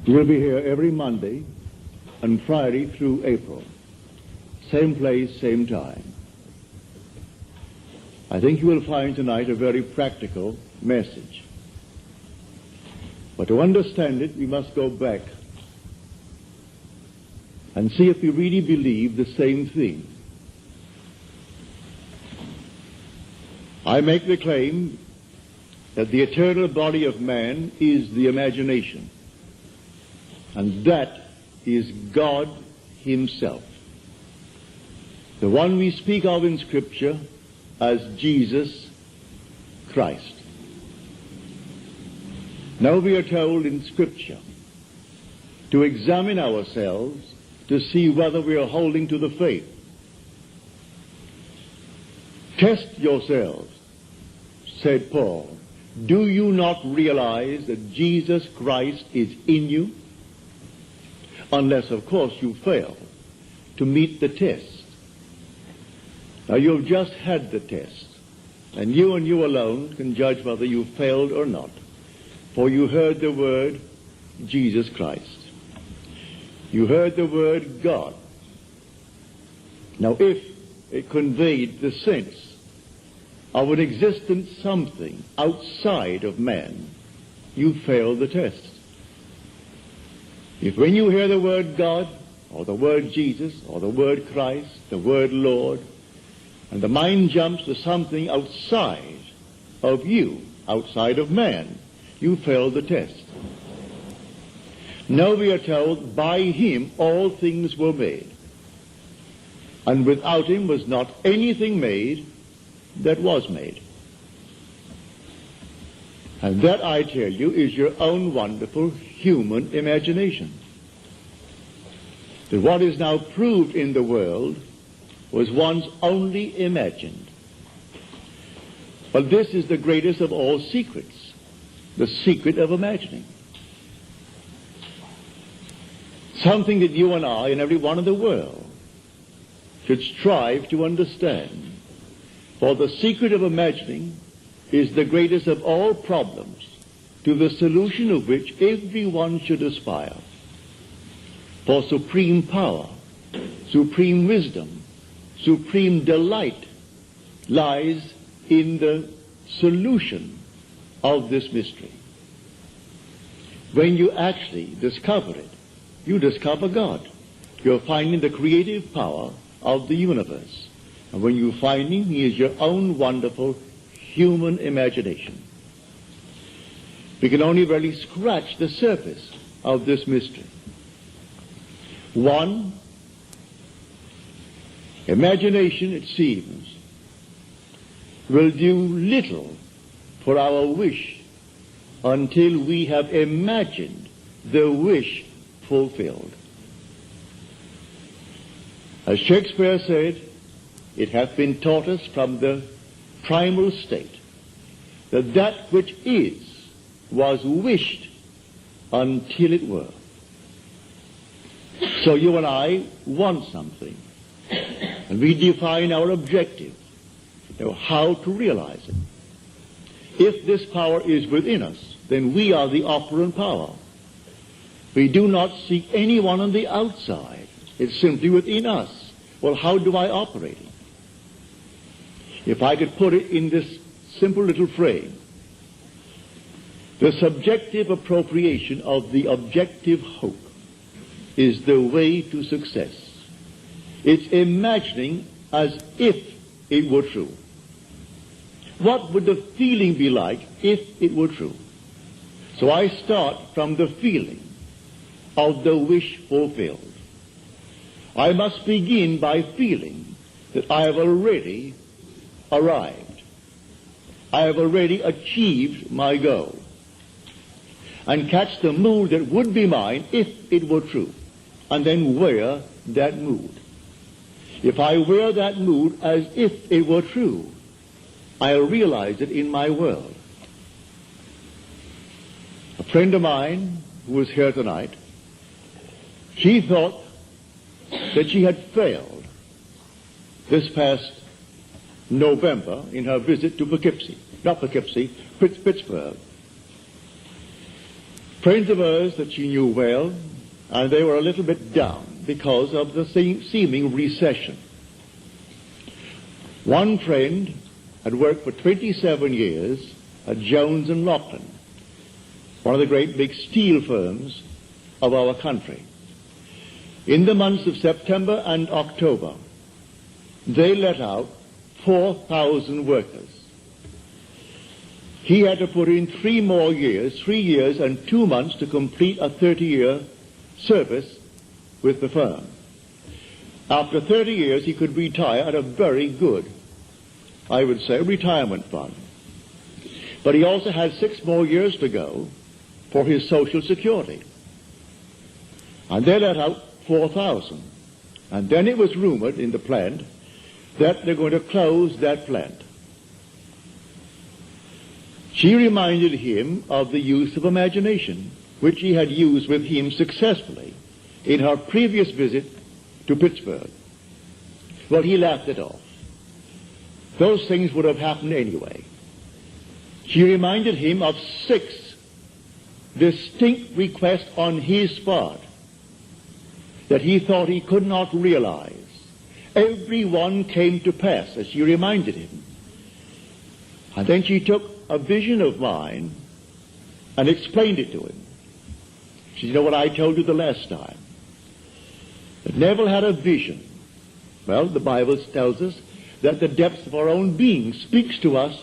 We'll be here every Monday and Friday through April. Same place, same time. I think you will find tonight a very practical message. But to understand it, we must go back and see if we really believe the same thing. I make the claim that the eternal body of man is the imagination, and that is God himself, the one we speak of in Scripture as Jesus Christ. Now we are told in Scripture to examine ourselves to see whether we are holding to the faith. Test yourselves, said Paul. Do you not realize that Jesus Christ is in you? Unless, of course, you fail to meet the test. Now, you have just had the test, and you alone can judge whether you failed or not. For you heard the word Jesus Christ. You heard the word God. Now, if it conveyed the sense of an existent something outside of man, you failed the test. If when you hear the word God, or the word Jesus, or the word Christ, the word Lord, and the mind jumps to something outside of you, outside of man, you failed the test. Now we are told, by him all things were made, and without him was not anything made that was made. And that, I tell you, is your own wonderful human imagination. That what is now proved in the world was once only imagined. But this is the greatest of all secrets, the secret of imagining. Something that you and I and everyone in the world should strive to understand. For the secret of imagining is the greatest of all problems, to the solution of which everyone should aspire. For supreme power, supreme wisdom, supreme delight lies in the solution of this mystery. When you actually discover it, you discover God. You're finding the creative power of the universe. And when you find him, he is your own wonderful human imagination. We can only really scratch the surface of this mystery. One, imagination, it seems, will do little for our wish until we have imagined the wish fulfilled. As Shakespeare said, it hath been taught us from the primal state that that which is was wished until it were. So you and I want something, and we define our objective, how to realize it. If this power is within us, then we are the operant power. We do not seek anyone on the outside. It's simply within us. Well, how do I operate it? If I could put it in this simple little frame, the subjective appropriation of the objective hope is the way to success. It's imagining as if it were true. What would the feeling be like if it were true? So I start from the feeling of the wish fulfilled. I must begin by feeling that I have already arrived. I have already achieved my goal. And catch the mood that would be mine if it were true. And then wear that mood. If I wear that mood as if it were true, I'll realize it in my world. A friend of mine who was here tonight, she thought that she had failed this past November in her visit to Pittsburgh. friends of hers that she knew well, and they were a little bit down because of the seeming recession. One friend had worked for 27 years at Jones and Loughlin, one of the great big steel firms of our country. In the months of September and October, they let out 4,000 workers. He had to put in 3 years and 2 months to complete a 30-year service with the firm. After 30 years, he could retire at a very good, I would say, retirement fund. But he also had 6 more years to go for his Social Security. And they let out 4,000. And then it was rumored in the plant that they're going to close that plant. She reminded him of the use of imagination, which he had used with him successfully in her previous visit to Pittsburgh. Well, he laughed it off. Those things would have happened anyway. She reminded him of 6 distinct requests on his part that he thought he could not realize. Every one came to pass, as she reminded him. And then she took a vision of mine and explained it to him. She said, you know what I told you the last time? That Neville had a vision. Well, the Bible tells us that the depths of our own being speaks to us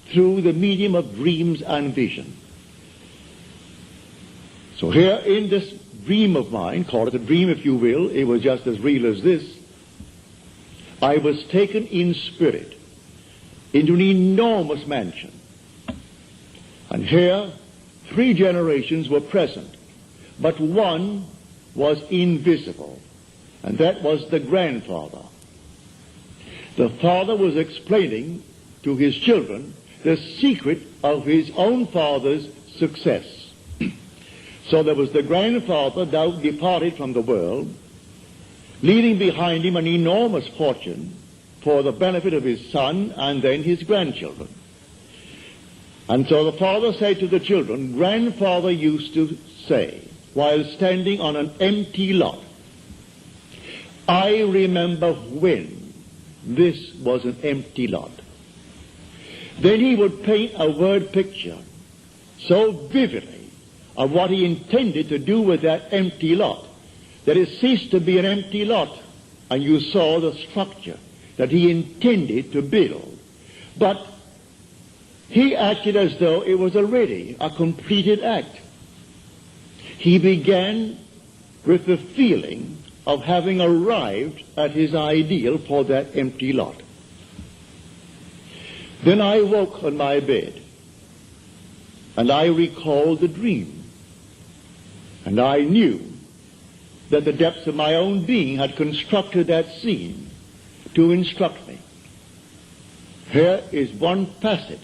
through the medium of dreams and vision. So here in this dream of mine, call it a dream if you will, it was just as real as this, I was taken in spirit into an enormous mansion. And here 3 generations were present, but one was invisible, and that was the grandfather. The father was explaining to his children the secret of his own father's success. So there was the grandfather now departed from the world, leaving behind him an enormous fortune for the benefit of his son and then his grandchildren. And so the father said to the children, grandfather used to say, while standing on an empty lot, I remember when this was an empty lot. Then he would paint a word picture so vividly of what he intended to do with that empty lot, that it ceased to be an empty lot, and you saw the structure that he intended to build. But he acted as though it was already a completed act. He began with the feeling of having arrived at his ideal for that empty lot. Then I woke on my bed, and I recalled the dream. And I knew that the depths of my own being had constructed that scene to instruct me. Here is one facet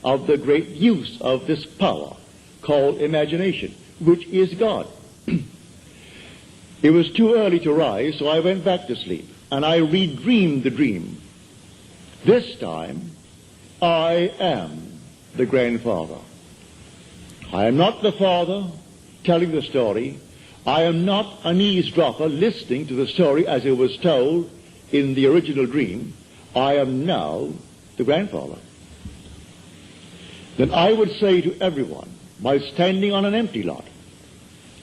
of the great use of this power called imagination, which is God. It was too early to rise, so I went back to sleep, and I redreamed the dream. This time, I am the grandfather. I am not the father telling the story. I am not an eavesdropper listening to the story as it was told in the original dream. I am now the grandfather. Then I would say to everyone, while standing on an empty lot,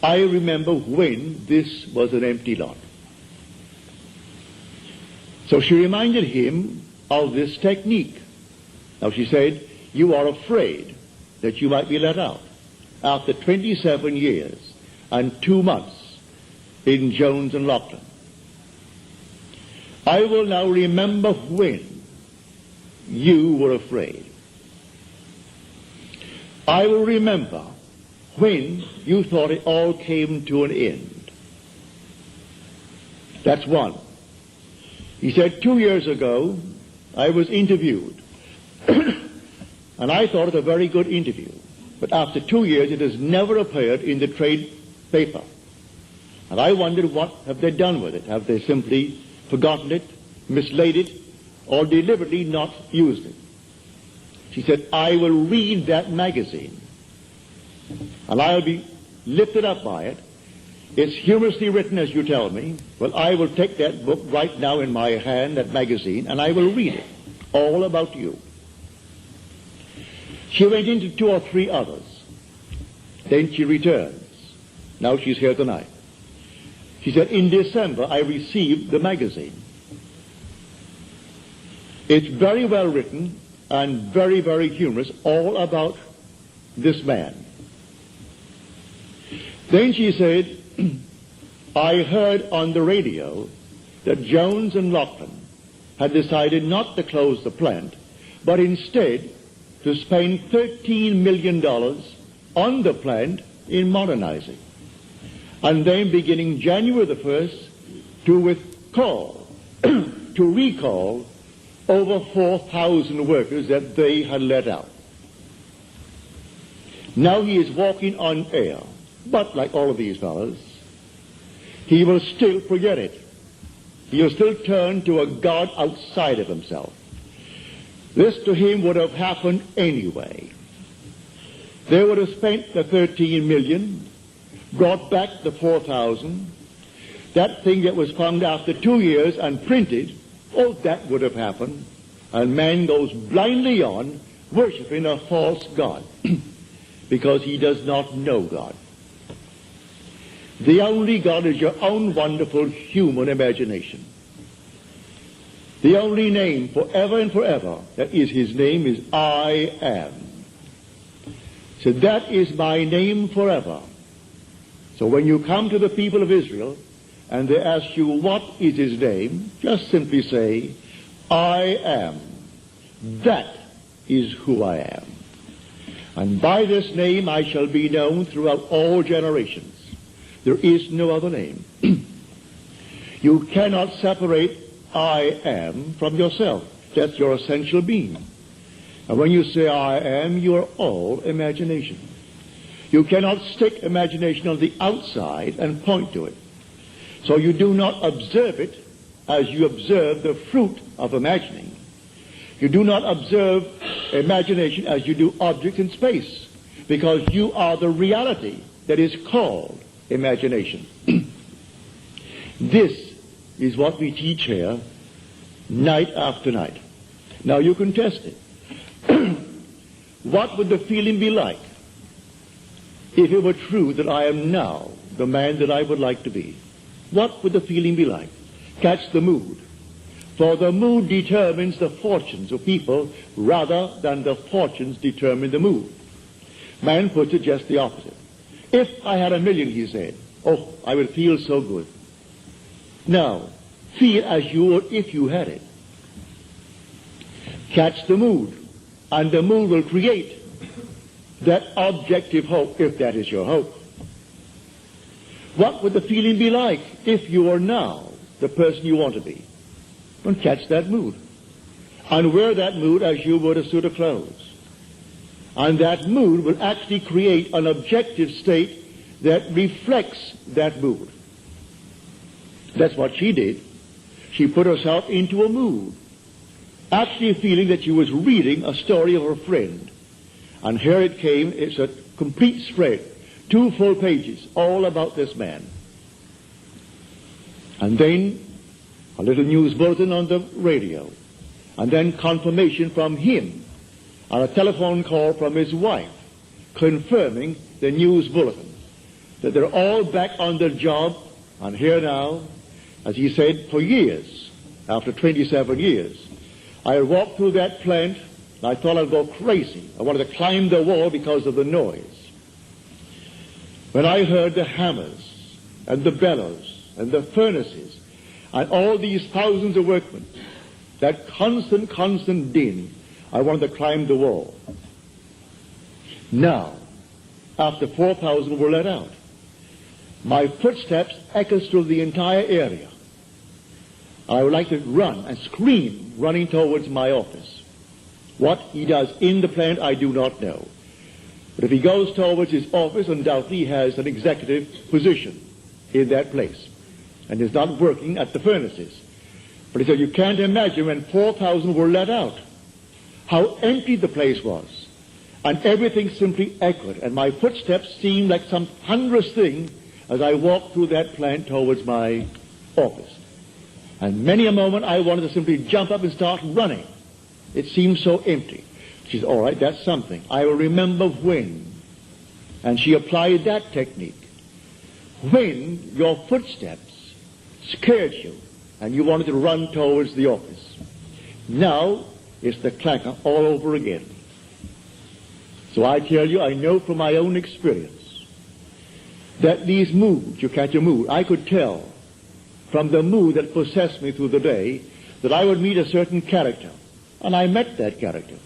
I remember when this was an empty lot. So she reminded him of this technique. Now she said, you are afraid that you might be let out after 27 years and 2 months in Jones and Loughlin. I will now remember when you were afraid. I will remember when you thought it all came to an end. That's one. He said 2 years ago I was interviewed and I thought it a very good interview. But after 2 years, it has never appeared in the trade paper. And I wondered, what have they done with it? Have they simply forgotten it, mislaid it, or deliberately not used it? She said, I will read that magazine, and I'll be lifted up by it. It's humorously written, as you tell me. Well, I will take that book right now in my hand, that magazine, and I will read it, all about you. She went into 2 or 3 others. Then she returns. Now she's here tonight. She said, in December, I received the magazine. It's very well written and very, very humorous, all about this man. Then she said, I heard on the radio that Jones and Lachlan had decided not to close the plant, but instead to spend $13 million on the plant in modernizing. And then beginning January the 1st, to recall over 4,000 workers that they had let out. Now he is walking on air, but like all of these fellows, he will still forget it. He will still turn to a God outside of himself. This to him would have happened anyway. They would have spent the 13 million, brought back the 4,000. That thing that was found after 2 years and printed, oh, that would have happened. And man goes blindly on worshiping a false God because he does not know God. The only God is your own wonderful human imagination. The only name forever and forever that is his name is I am. So that is my name forever. So when you come to the people of Israel and they ask you what is his name, just simply say, I am. That is who I am. And by this name I shall be known throughout all generations. There is no other name. You cannot separate I am from yourself. That's your essential being. And when you say I am, you are all imagination. You cannot stick imagination on the outside and point to it. So you do not observe it as you observe the fruit of imagining. You do not observe imagination as you do objects in space, because you are the reality that is called imagination. This is what we teach here night after night. Now you can test it. What would the feeling be like if it were true that I am now the man that I would like to be? What would the feeling be like? Catch the mood. For the mood determines the fortunes of people rather than the fortunes determine the mood. Man puts it just the opposite. If I had $1 million, he said, oh, I would feel so good. Now, feel as you would if you had it. Catch the mood, and the mood will create that objective hope, if that is your hope. What would the feeling be like if you are now the person you want to be? And catch that mood. And wear that mood as you would a suit of clothes. And that mood will actually create an objective state that reflects that mood. That's what she did. She put herself into a mood, actually feeling that she was reading a story of her friend. And here it came. It's a complete spread, 2 full pages, all about this man. And then a little news bulletin on the radio, and then confirmation from him, and a telephone call from his wife, confirming the news bulletin, that they're all back on their job, and here now, as he said, for years, after 27 years, I walked through that plant, and I thought I'd go crazy. I wanted to climb the wall because of the noise. When I heard the hammers, and the bellows, and the furnaces, and all these thousands of workmen, that constant din, I wanted to climb the wall. Now, after 4,000 were let out, my footsteps echoed through the entire area. I would like to run and scream, running towards my office. What he does in the plant, I do not know. But if he goes towards his office, undoubtedly he has an executive position in that place, and is not working at the furnaces. But he said, you can't imagine when 4,000 were let out, how empty the place was. And everything simply echoed, and my footsteps seemed like some thunderous thing as I walked through that plant towards my office. And many a moment I wanted to simply jump up and start running. It seemed so empty. She said, all right, that's something. I will remember when. And she applied that technique. When your footsteps scared you and you wanted to run towards the office. Now it's the clacker all over again. So I tell you, I know from my own experience that these moods, you catch a mood, I could tell from the mood that possessed me through the day that I would meet a certain character. And I met that character.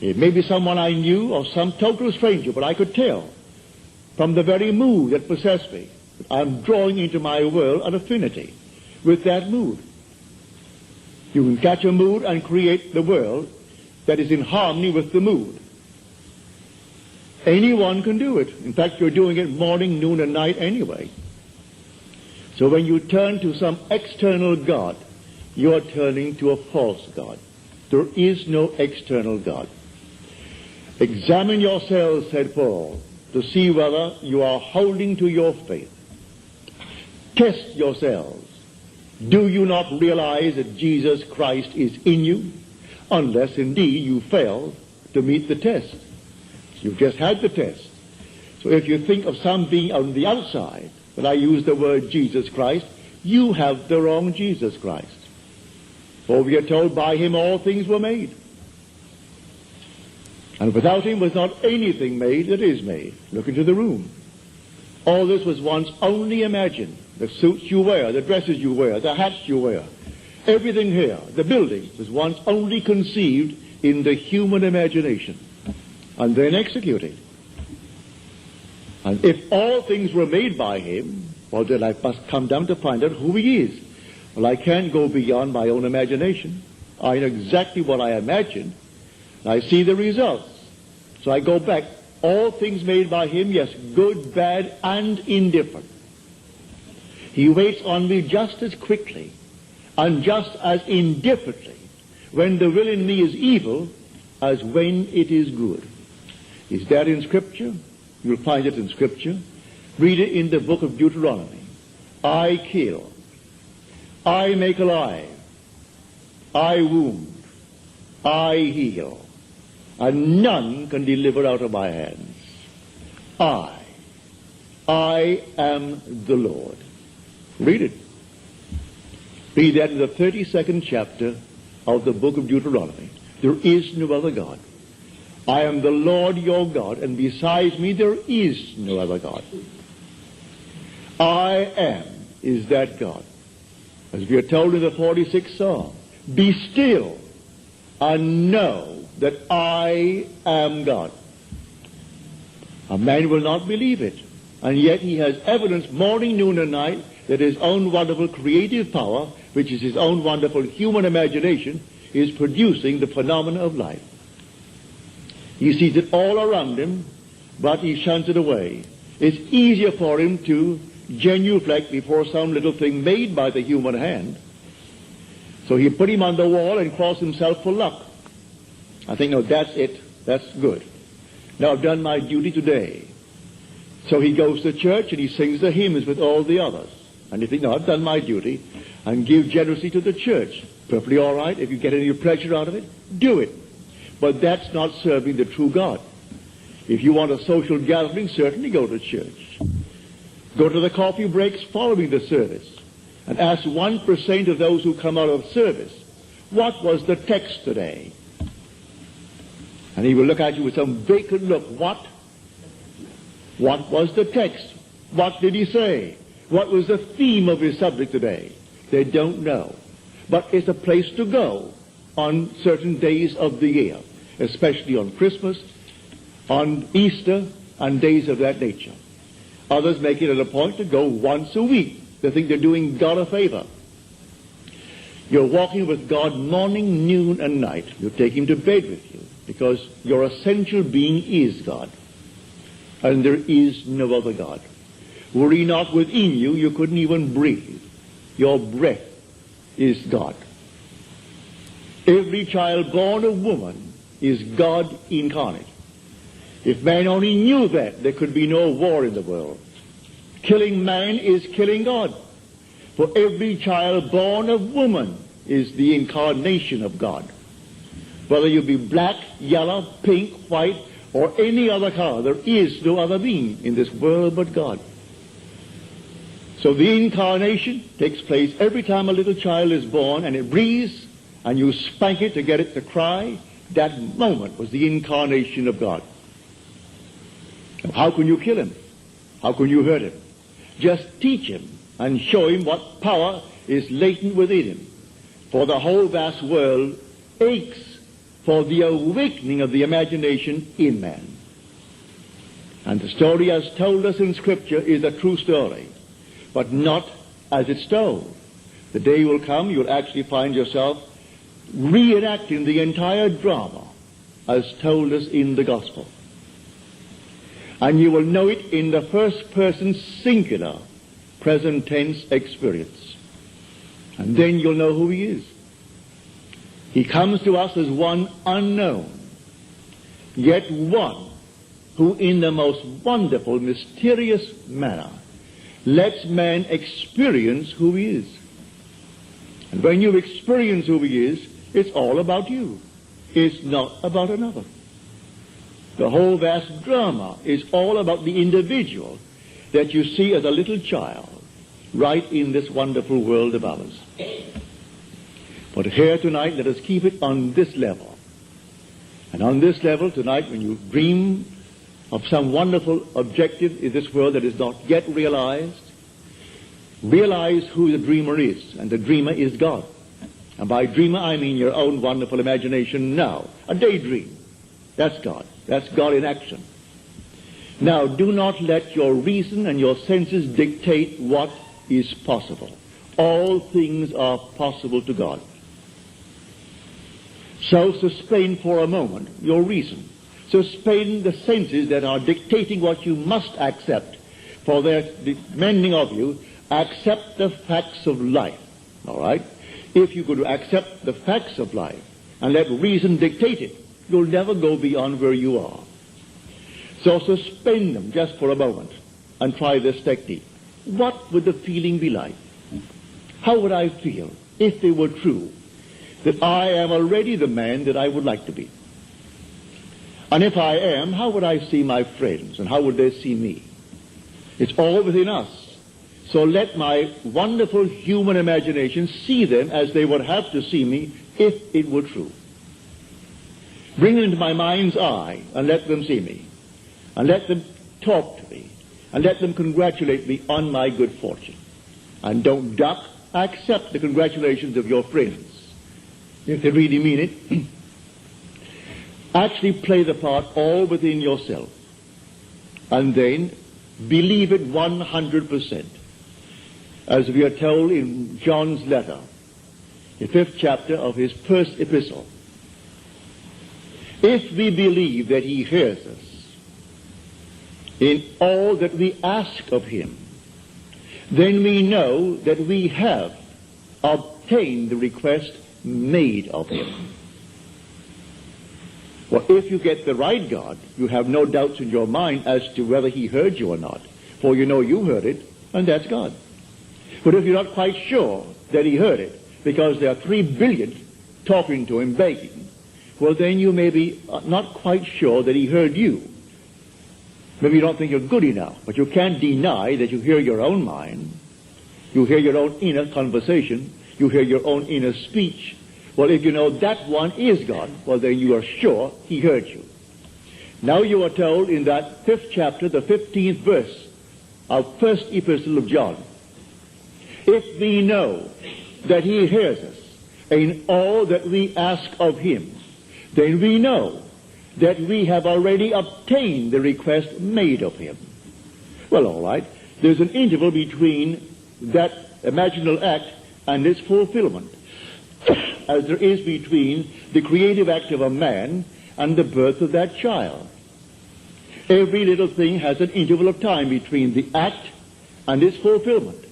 It may be someone I knew or some total stranger, but I could tell from the very mood that possessed me that I'm drawing into my world an affinity with that mood. You can catch a mood and create the world that is in harmony with the mood. Anyone can do it. In fact, you're doing it morning, noon, and night anyway. So when you turn to some external God, you're turning to a false God. There is no external God. Examine yourselves, said Paul, to see whether you are holding to your faith. Test yourselves. Do you not realize that Jesus Christ is in you? Unless indeed you fail to meet the test. You've just had the test. So if you think of some being on the outside, when I use the word Jesus Christ, you have the wrong Jesus Christ. For we are told by him all things were made. And without him was not anything made that is made. Look into the room. All this was once only imagined. The suits you wear, the dresses you wear, the hats you wear. Everything here, the building, was once only conceived in the human imagination. And then executed. And if all things were made by him, well, then I must come down to find out who he is. Well, I can't go beyond my own imagination. I know exactly what I imagined. I see the results. So I go back. All things made by him, yes, good, bad, and indifferent. He waits on me just as quickly and just as indifferently when the will in me is evil as when it is good. Is that in Scripture? You'll find it in Scripture. Read it in the book of Deuteronomy. I kill. I make alive. I wound. I heal. And none can deliver out of my hands. I am the Lord. Read it. Read that in the 32nd chapter of the book of Deuteronomy. There is no other God. I am the Lord your God, and besides me there is no other God. I am is that God. As we are told in the 46th Psalm, be still and know that I am God. A man will not believe it, and yet he has evidence morning, noon, and night that his own wonderful creative power, which is his own wonderful human imagination, is producing the phenomena of life. He sees it all around him, but he shuns it away. It's easier for him to genuflect before some little thing made by the human hand. So he put him on the wall and cross himself for luck. I think, no, that's it. That's good. Now I've done my duty today. So he goes to church and he sings the hymns with all the others. And you think, no, I've done my duty, and give generously to the church. Perfectly all right. If you get any pleasure out of it, do it. But that's not serving the true God. If you want a social gathering, certainly go to church. Go to the coffee breaks following the service and ask 1% of those who come out of service, what was the text today? And he will look at you with some vacant look. What? What was the text? What did he say? What was the theme of his subject today? They don't know. But it's a place to go on certain days of the year, especially on Christmas, on Easter, and days of that nature. Others make it a point to go once a week. They think they're doing God a favor. You're walking with God morning, noon, and night. You take him to bed with you because your essential being is God. And there is no other God. Were he not within you, you couldn't even breathe. Your breath is God. Every child born of woman is God incarnate. If man only knew that, there could be no war in the world. Killing man is killing God. For every child born of woman is the incarnation of God. Whether you be black, yellow, pink, white, or any other color, there is no other being in this world but God. So the incarnation takes place every time a little child is born and it breathes and you spank it to get it to cry. That moment was the incarnation of God. Now, how can you kill him? How can you hurt him? Just teach him and show him what power is latent within him. For the whole vast world aches for the awakening of the imagination in man. And the story as told us in Scripture is a true story, but not as it's told. The day will come you'll actually find yourself reenacting the entire drama as told us in the Gospel. And you will know it in the first person singular present tense experience. And then you'll know who he is. He comes to us as one unknown, yet one who in the most wonderful, mysterious manner lets man experience who he is. And when you experience who he is, it's all about you. It's not about another. The whole vast drama is all about the individual that you see as a little child right in this wonderful world of ours. But here tonight, let us keep it on this level. And on this level tonight, when you dream of some wonderful objective in this world that is not yet realized, realize who the dreamer is. And the dreamer is God. And by dreamer, I mean your own wonderful imagination now. A daydream. That's God. That's God in action. Now, do not let your reason and your senses dictate what is possible. All things are possible to God. So suspend for a moment your reason. Suspend the senses that are dictating what you must accept. For their demanding of you, accept the facts of life. All right? If you could accept the facts of life and let reason dictate it, you'll never go beyond where you are. So suspend them just for a moment and try this technique. What would the feeling be like? How would I feel if they were true, that I am already the man that I would like to be? And if I am, how would I see my friends and how would they see me? It's all within us. So let my wonderful human imagination see them as they would have to see me if it were true. Bring them into my mind's eye and let them see me. And let them talk to me. And let them congratulate me on my good fortune. And don't duck. Accept the congratulations of your friends. If they really mean it. Actually play the part all within yourself. And then believe it 100%. As we are told in John's letter, the 5th chapter of his first epistle. If we believe that he hears us in all that we ask of him, then we know that we have obtained the request made of him. Well, if you get the right God, you have no doubts in your mind as to whether he heard you or not. For you know you heard it, and that's God. But if you're not quite sure that he heard it, because there are 3 billion talking to him, begging, well, then you may be not quite sure that he heard you. Maybe you don't think you're good enough, but you can't deny that you hear your own mind. You hear your own inner conversation. You hear your own inner speech. Well, if you know that one is God, well, then you are sure he heard you. Now you are told in that 5th chapter, the 15th verse of first epistle of John, if we know that he hears us in all that we ask of him, then we know that we have already obtained the request made of him. Well, all right. There's an interval between that imaginal act and its fulfillment, as there is between the creative act of a man and the birth of that child. Every little thing has an interval of time between the act and its fulfillment.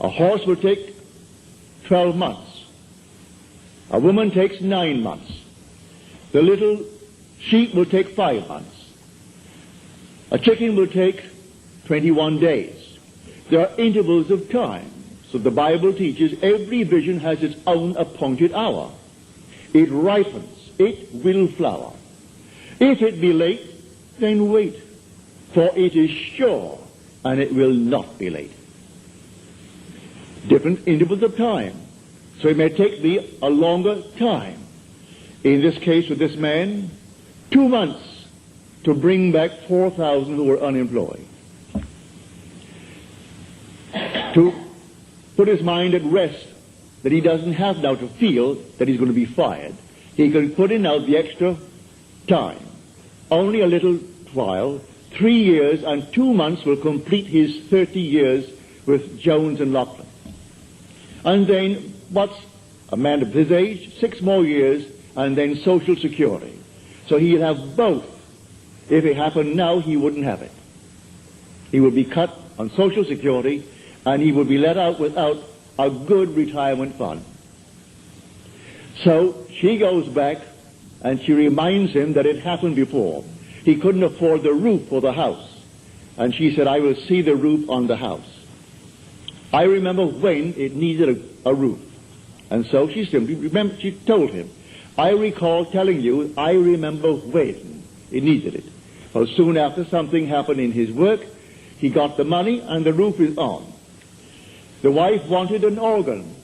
A horse will take 12 months. A woman takes 9 months. The little sheep will take 5 months. A chicken will take 21 days. There are intervals of time. So the Bible teaches every vision has its own appointed hour. It ripens. It will flower. If it be late, then wait, for it is sure, and it will not be late. Different intervals of time. So it may take me a longer time. In this case with this man, 2 months to bring back 4,000 who were unemployed. To put his mind at rest that he doesn't have now to feel that he's going to be fired. He can put in now the extra time. Only a little while, 3 years and 2 months will complete his 30 years with Jones and Lachlan. And then, what's a man of his age? 6 more years, and then Social Security. So he'll have both. If it happened now, he wouldn't have it. He would be cut on Social Security, and he would be let out without a good retirement fund. So she goes back, and she reminds him that it happened before. He couldn't afford the roof for the house. And she said, I will see the roof on the house. I remember when it needed a roof. And so she she told him, I recall telling you, I remember when he needed it. Well, soon after, something happened in his work. He got the money, and the roof is on. The wife wanted an organ.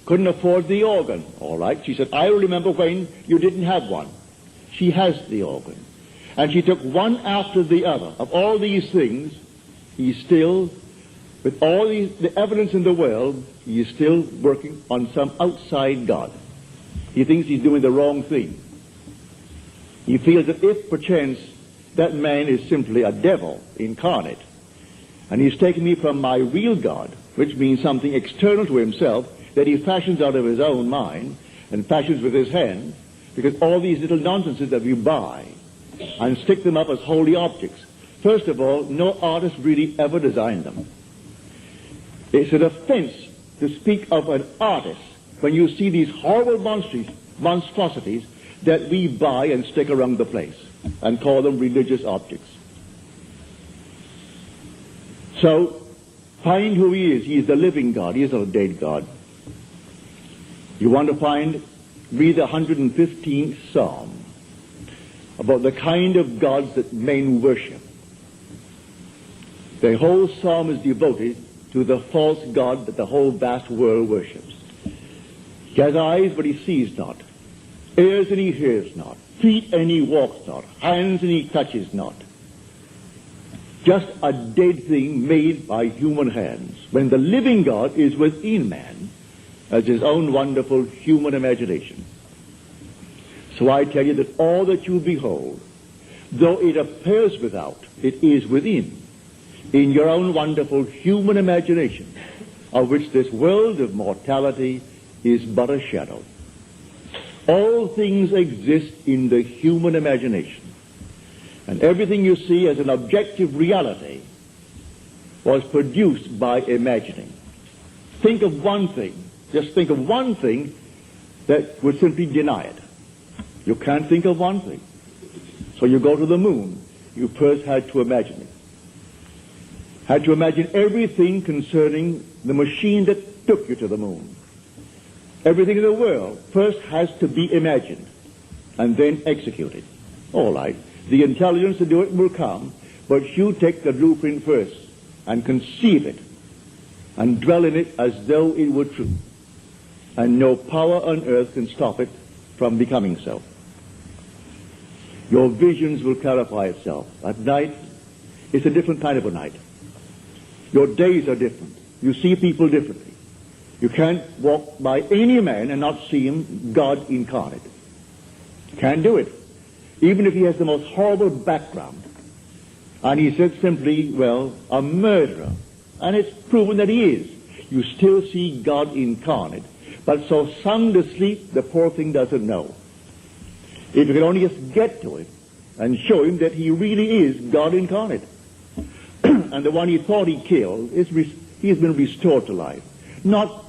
Couldn't afford the organ. All right. She said, I remember when you didn't have one. She has the organ. And she took one after the other. Of all these things, he's still, with all the evidence in the world, he is still working on some outside God. He thinks he's doing the wrong thing. He feels that if perchance that man is simply a devil incarnate, and he's taken me from my real God, which means something external to himself that he fashions out of his own mind and fashions with his hand, because all these little nonsenses that we buy and stick them up as holy objects. First of all, no artist really ever designed them. It's an offense to speak of an artist when you see these horrible monstrosities that we buy and stick around the place and call them religious objects. So, find who he is. He is the living God. He is not a dead God. You want to read the 115th Psalm about the kind of gods that men worship. The whole psalm is devoted to the false god that the whole vast world worships. He has eyes, but he sees not. Ears, and he hears not. Feet, and he walks not. Hands, and he touches not. Just a dead thing made by human hands, when the living God is within man as his own wonderful human imagination. So I tell you that all that you behold, though it appears without, it is within, in your own wonderful human imagination, of which this world of mortality is but a shadow. All things exist in the human imagination. And everything you see as an objective reality was produced by imagining. Think of one thing. Just think of one thing that would simply deny it. You can't think of one thing. So you go to the moon. You first had to imagine it. Had to imagine everything concerning the machine that took you to the moon. Everything in the world first has to be imagined and then executed. All right. The intelligence to do it will come, but you take the blueprint first and conceive it and dwell in it as though it were true. And no power on earth can stop it from becoming so. Your visions will clarify itself. At night, it's a different kind of a night. Your days are different. You see people differently. You can't walk by any man and not see him God incarnate. You can't do it. Even if he has the most horrible background. And he said simply, well, a murderer. And it's proven that he is. You still see God incarnate. But so sound asleep, the poor thing doesn't know. If you could only just get to it and show him that he really is God incarnate. And the one he thought he killed, he has been restored to life. Not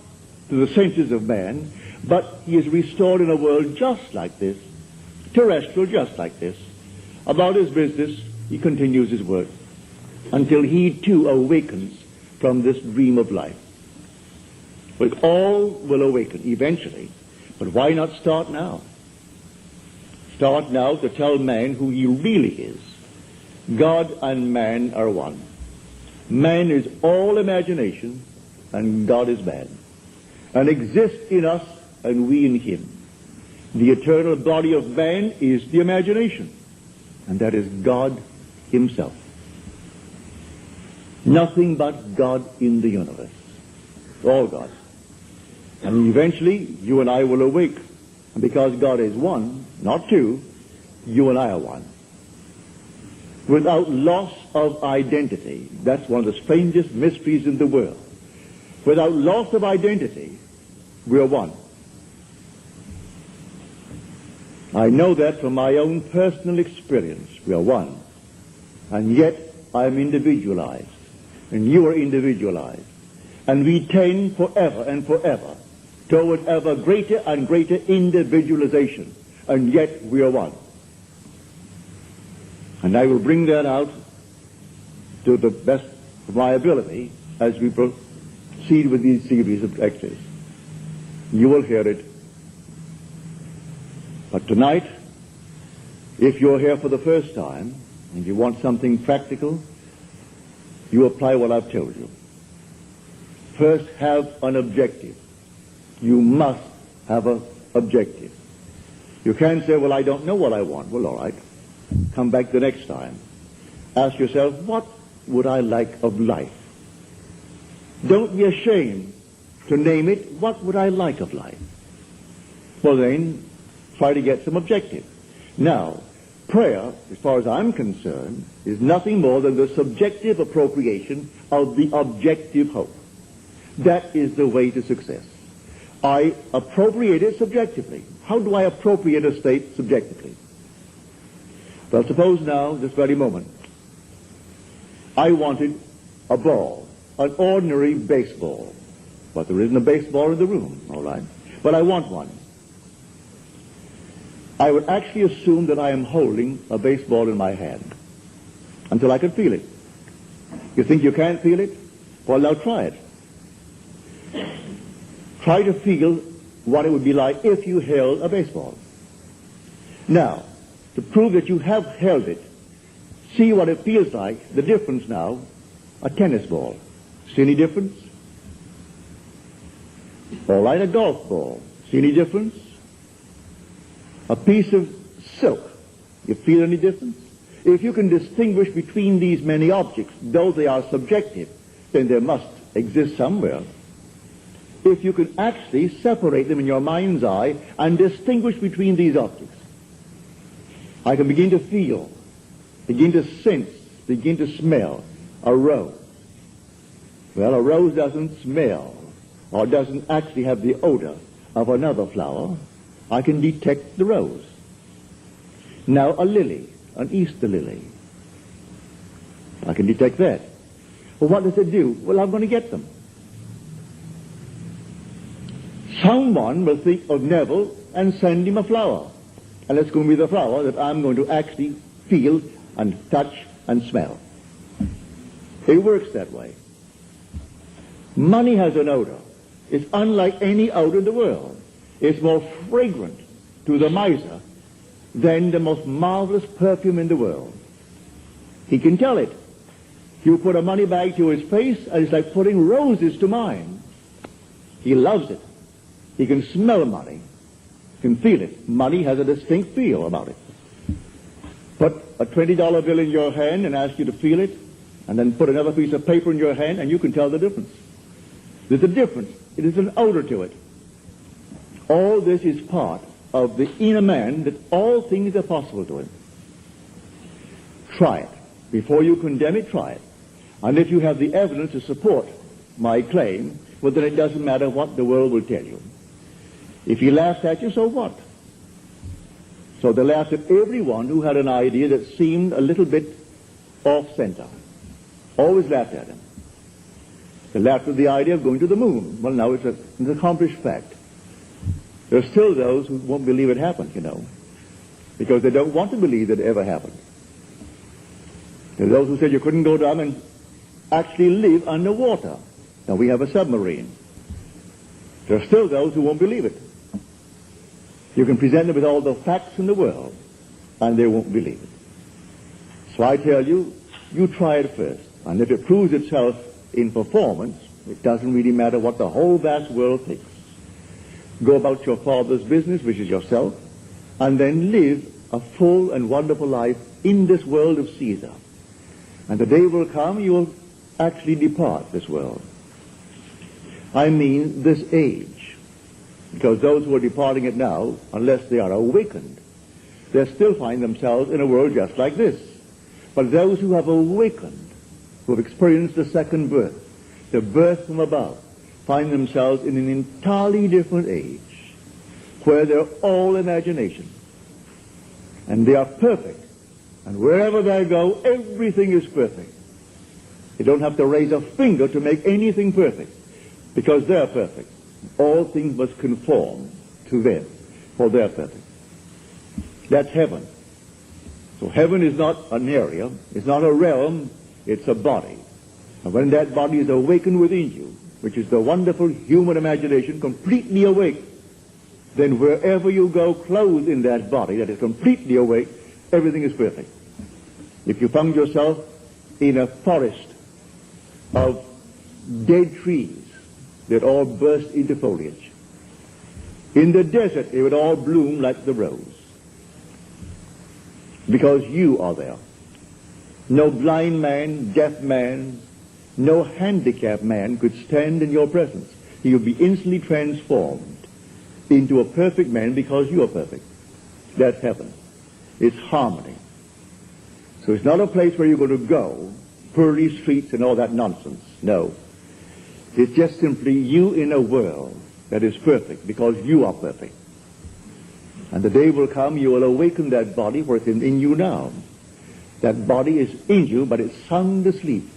to the senses of man, but he is restored in a world just like this, terrestrial just like this. About his business, he continues his work. until he too awakens from this dream of life. We all will awaken eventually, but why not start now? Start now to tell man who he really is. God and man are one. Man is all imagination, and God is man, and exists in us and we in him. The eternal body of man is the imagination, and that is God himself. Nothing but God in the universe. All God. And eventually, you and I will awake. And because God is one, not two, you and I are one. Without loss of identity. That's one of the strangest mysteries in the world. Without loss of identity, we are one. I know that from my own personal experience. We are one. And yet, I am individualized. And you are individualized. And we tend forever and forever toward ever greater and greater individualization. And yet we are one. And I will bring that out to the best of my ability as we proceed with these series of lectures. You will hear it. But tonight, if you're here for the first time and you want something practical, you apply what I've told you. First, have an objective. You must have an objective. You can't say, well, I don't know what I want. Well, all right. Come back the next time. Ask yourself, what would I like of life? Don't be ashamed to name it. What would I like of life? Well, then, try to get some objective. Now, prayer, as far as I'm concerned, is nothing more than the subjective appropriation of the objective hope. That is the way to success. I appropriate it subjectively. How do I appropriate a state subjectively? Well, suppose now, this very moment, I wanted a ball, an ordinary baseball. But there isn't a baseball in the room, all right? But I want one. I would actually assume that I am holding a baseball in my hand until I can feel it. You think you can't feel it? Well, now try it. Try to feel what it would be like if you held a baseball. Now, to prove that you have held it, see what it feels like, the difference now, a tennis ball. See any difference? All right, a golf ball. See any difference? A piece of silk. You feel any difference? If you can distinguish between these many objects, though they are subjective, then there must exist somewhere. If you can actually separate them in your mind's eye and distinguish between these objects, I can begin to feel, begin to sense, begin to smell a rose. Well, a rose doesn't smell or doesn't actually have the odor of another flower. I can detect the rose. Now a lily, an Easter lily. I can detect that. Well, what does it do? Well, I'm going to get them. Someone will think of Neville and send him a flower. And it's going to be the flower that I'm going to actually feel and touch and smell. It works that way. Money has an odor. It's unlike any odor in the world. It's more fragrant to the miser than the most marvelous perfume in the world. He can tell it. You put a money bag to his face, and it's like putting roses to mine. He loves it. He can smell money. He can feel it. Money has a distinct feel about it. Put a $20 bill in your hand and ask you to feel it, and then put another piece of paper in your hand, and you can tell the difference. There's a difference. It is an odor to it. All this is part of the inner man, that all things are possible to him. Try it. Before you condemn it, try it. And if you have the evidence to support my claim, well, then it doesn't matter what the world will tell you. If he laughs at you, so what? So they laughed at everyone who had an idea that seemed a little bit off-center. Always laughed at him. They laughed at the idea of going to the moon. Well, now it's an accomplished fact. There are still those who won't believe it happened, you know, because they don't want to believe that it ever happened. There are those who said you couldn't go down and actually live underwater. Now we have a submarine. There are still those who won't believe it. You can present them with all the facts in the world, and they won't believe it. So I tell you, you try it first. And if it proves itself in performance, it doesn't really matter what the whole vast world thinks. Go about your Father's business, which is yourself, and then live a full and wonderful life in this world of Caesar. And the day will come you will actually depart this world. I mean this age. Because those who are departing it now, unless they are awakened, they still find themselves in a world just like this. But those who have awakened, who have experienced the second birth, the birth from above, find themselves in an entirely different age, where they're all imagination. And they are perfect. And wherever they go, everything is perfect. They don't have to raise a finger to make anything perfect, because they're perfect. All things must conform to them, for they're perfect. That's heaven. So heaven is not an area, it's not a realm, it's a body. And when that body is awakened within you, which is the wonderful human imagination completely awake, then wherever you go clothed in that body that is completely awake, everything is perfect. If you found yourself in a forest of dead trees that all burst into foliage, in the desert it would all bloom like the rose, because you are there. No blind man, deaf man, no handicapped man could stand in your presence. He would be instantly transformed into a perfect man because you are perfect. That's heaven. It's harmony. So it's not a place where you're going to go, pearly streets and all that nonsense. No. It's just simply you in a world that is perfect because you are perfect. And the day will come you will awaken that body where it's in you now. That body is in you, but it's sound asleep.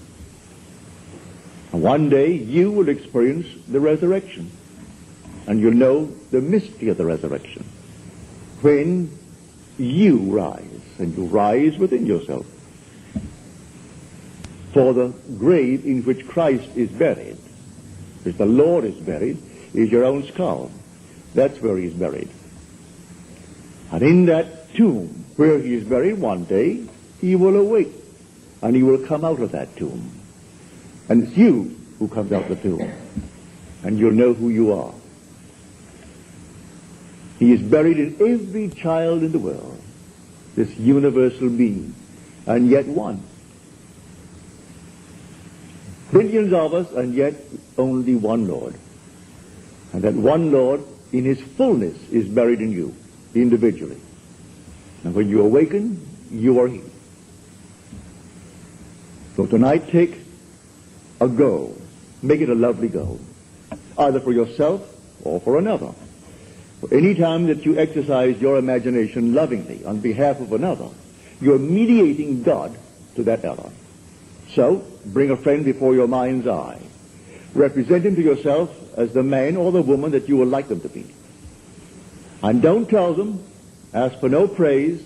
And one day you will experience the resurrection. And you'll know the mystery of the resurrection. When you rise, and you rise within yourself. For the grave in which Christ is buried, which the Lord is buried, is your own skull. That's where he is buried. And in that tomb where he is buried, one day he will awake, and he will come out of that tomb. And it's you who comes out of the tomb, and you'll know who you are. He is buried in every child in the world, this universal being, and yet one. Billions of us, and yet only one Lord. And that one Lord, in his fullness, is buried in you, individually. And when you awaken, you are he. So tonight, take a go. Make it a lovely go, either for yourself or for another. For any time that you exercise your imagination lovingly on behalf of another, you're mediating God to that other. So, bring a friend before your mind's eye. Represent him to yourself as the man or the woman that you would like them to be. And don't tell them, ask for no praise,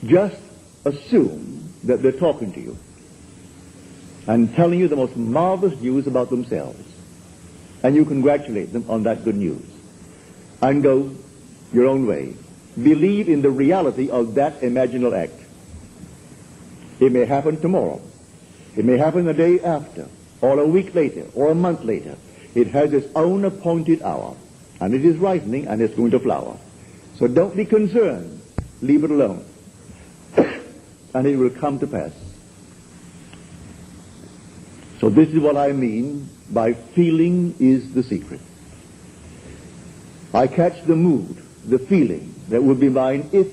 just assume that they're talking to you and telling you the most marvelous news about themselves. And you congratulate them on that good news. And go your own way. Believe in the reality of that imaginal act. It may happen tomorrow. It may happen the day after, or a week later, or a month later. It has its own appointed hour, and it is ripening, and it's going to flower. So don't be concerned. Leave it alone. And it will come to pass. So this is what I mean by feeling is the secret. I catch the mood, the feeling that would be mine if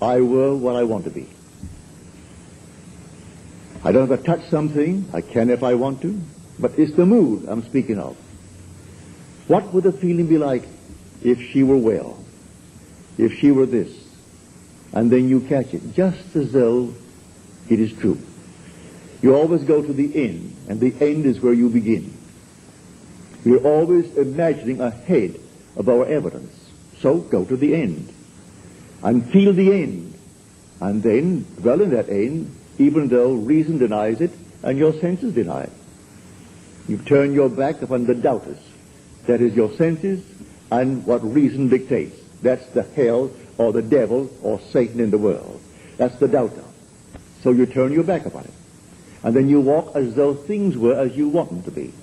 I were what I want to be. I don't have to touch something. I can if I want to. But it's the mood I'm speaking of. What would the feeling be like if she were well? If she were this? And then you catch it, just as though it is true. You always go to the end, and the end is where you begin. We're always imagining ahead of our evidence. So go to the end and feel the end. And then dwell in that end even though reason denies it and your senses deny it. You turn your back upon the doubters. That is your senses and what reason dictates. That's the hell or the devil or Satan in the world. That's the doubter. So you turn your back upon it. And then you walk as though things were as you want them to be.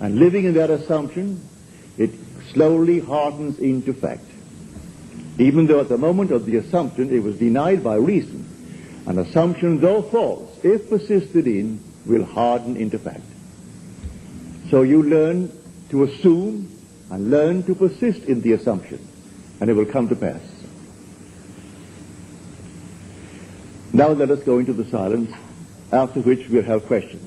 And living in that assumption, it slowly hardens into fact. Even though at the moment of the assumption it was denied by reason, an assumption, though false, if persisted in, will harden into fact. So you learn to assume and learn to persist in the assumption, and it will come to pass. Now let us go into the silence, after which we'll have questions.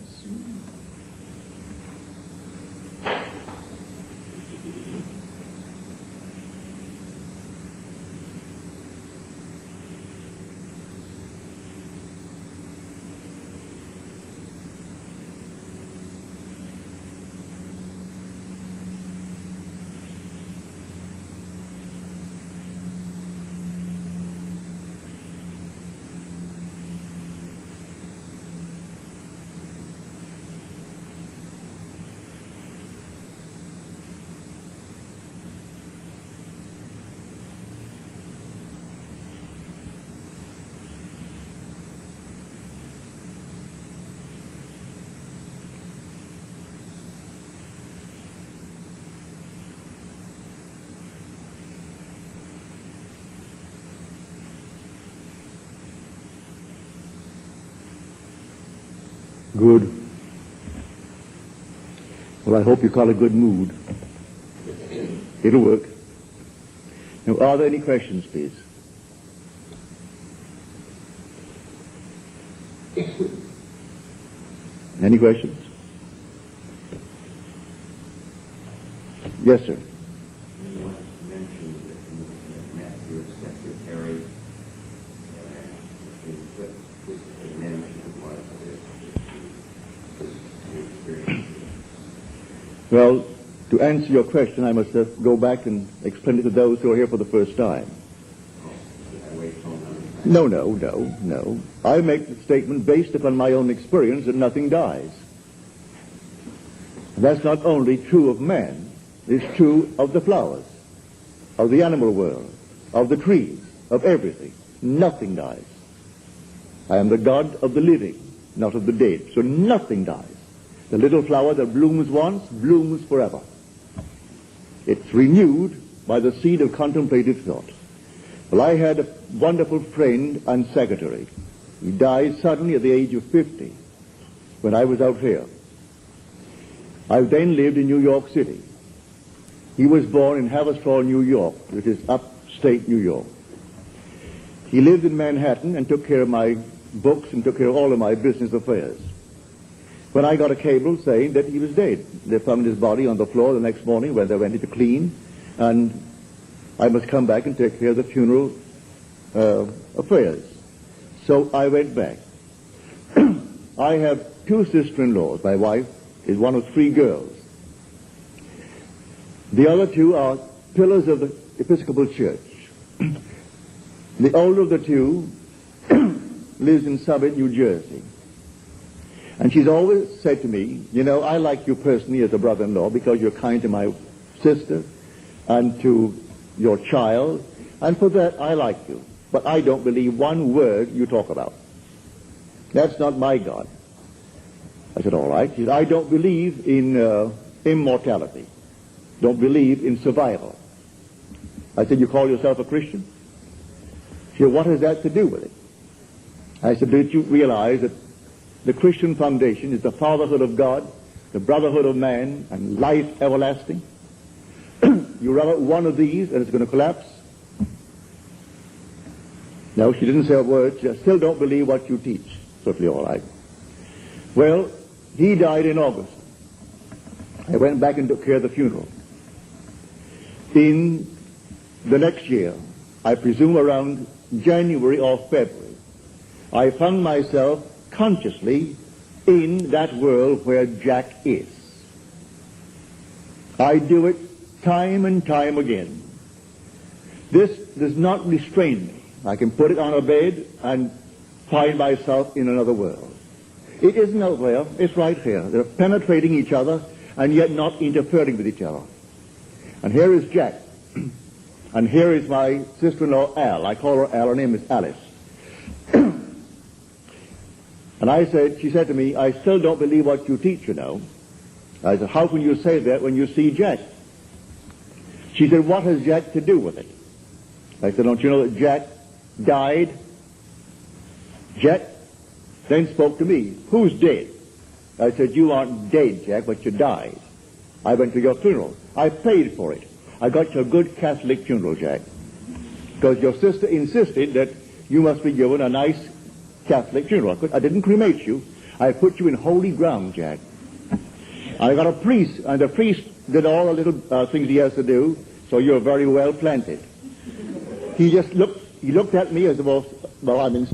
Good. Well, I hope you call it good mood. It'll work. Now, are there any questions, please? Any questions? Yes, sir. You mentioned that Matthew's secretary Well, to answer your question, I must go back and explain it to those who are here for the first time. No. I make the statement based upon my own experience that nothing dies. And that's not only true of man, it's true of the flowers, of the animal world, of the trees, of everything. Nothing dies. I am the God of the living, not of the dead. So nothing dies. The little flower that blooms once, blooms forever. It's renewed by the seed of contemplative thought. Well, I had a wonderful friend and secretary. He died suddenly at the age of 50 when I was out here. I then lived in New York City. He was born in Haverstraw, New York, which is upstate New York. He lived in Manhattan and took care of my books and took care of all of my business affairs. When I got a cable saying that he was dead, they found his body on the floor the next morning when they went in to clean, and I must come back and take care of the funeral affairs. So I went back. I have two sister-in-laws. My wife is one of three girls. The other two are pillars of the Episcopal Church. The older of the two lives in Summit, New Jersey. And she's always said to me, you know, I like you personally as a brother-in-law because you're kind to my sister and to your child, and for that I like you. But I don't believe one word you talk about. That's not my God. I said, all right. She said, I don't believe in immortality. Don't believe in survival. I said, you call yourself a Christian? She said, what has that to do with it? I said, did you realize that the Christian foundation is the fatherhood of God, the brotherhood of man, and life everlasting? You rub out one of these and it's going to collapse? No, she didn't say a word. She said, still don't believe what you teach. Certainly all right. Well, he died in August. I went back and took care of the funeral. In the next year, I presume around January or February, I found myself consciously in that world where Jack is. I do it time and time again. This does not restrain me. I can put it on a bed and find myself in another world. It isn't out there, it's right here. They're penetrating each other and yet not interfering with each other. And here is Jack. And here is my sister-in-law, Al. I call her Al. Her name is Alice. And she said to me, I still don't believe what you teach, you know. I said, how can you say that when you see Jack? She said, what has Jack to do with it? I said, don't you know that Jack died? Jack then spoke to me, who's dead? I said, you aren't dead, Jack, but you died. I went to your funeral. I paid for it. I got you a good Catholic funeral, Jack. Because your sister insisted that you must be given a nice Catholic funeral. I didn't cremate you. I put you in holy ground, Jack. I got a priest, and the priest did all the little things he has to do, so you're very well planted. He looked at me as the most, well, I'm in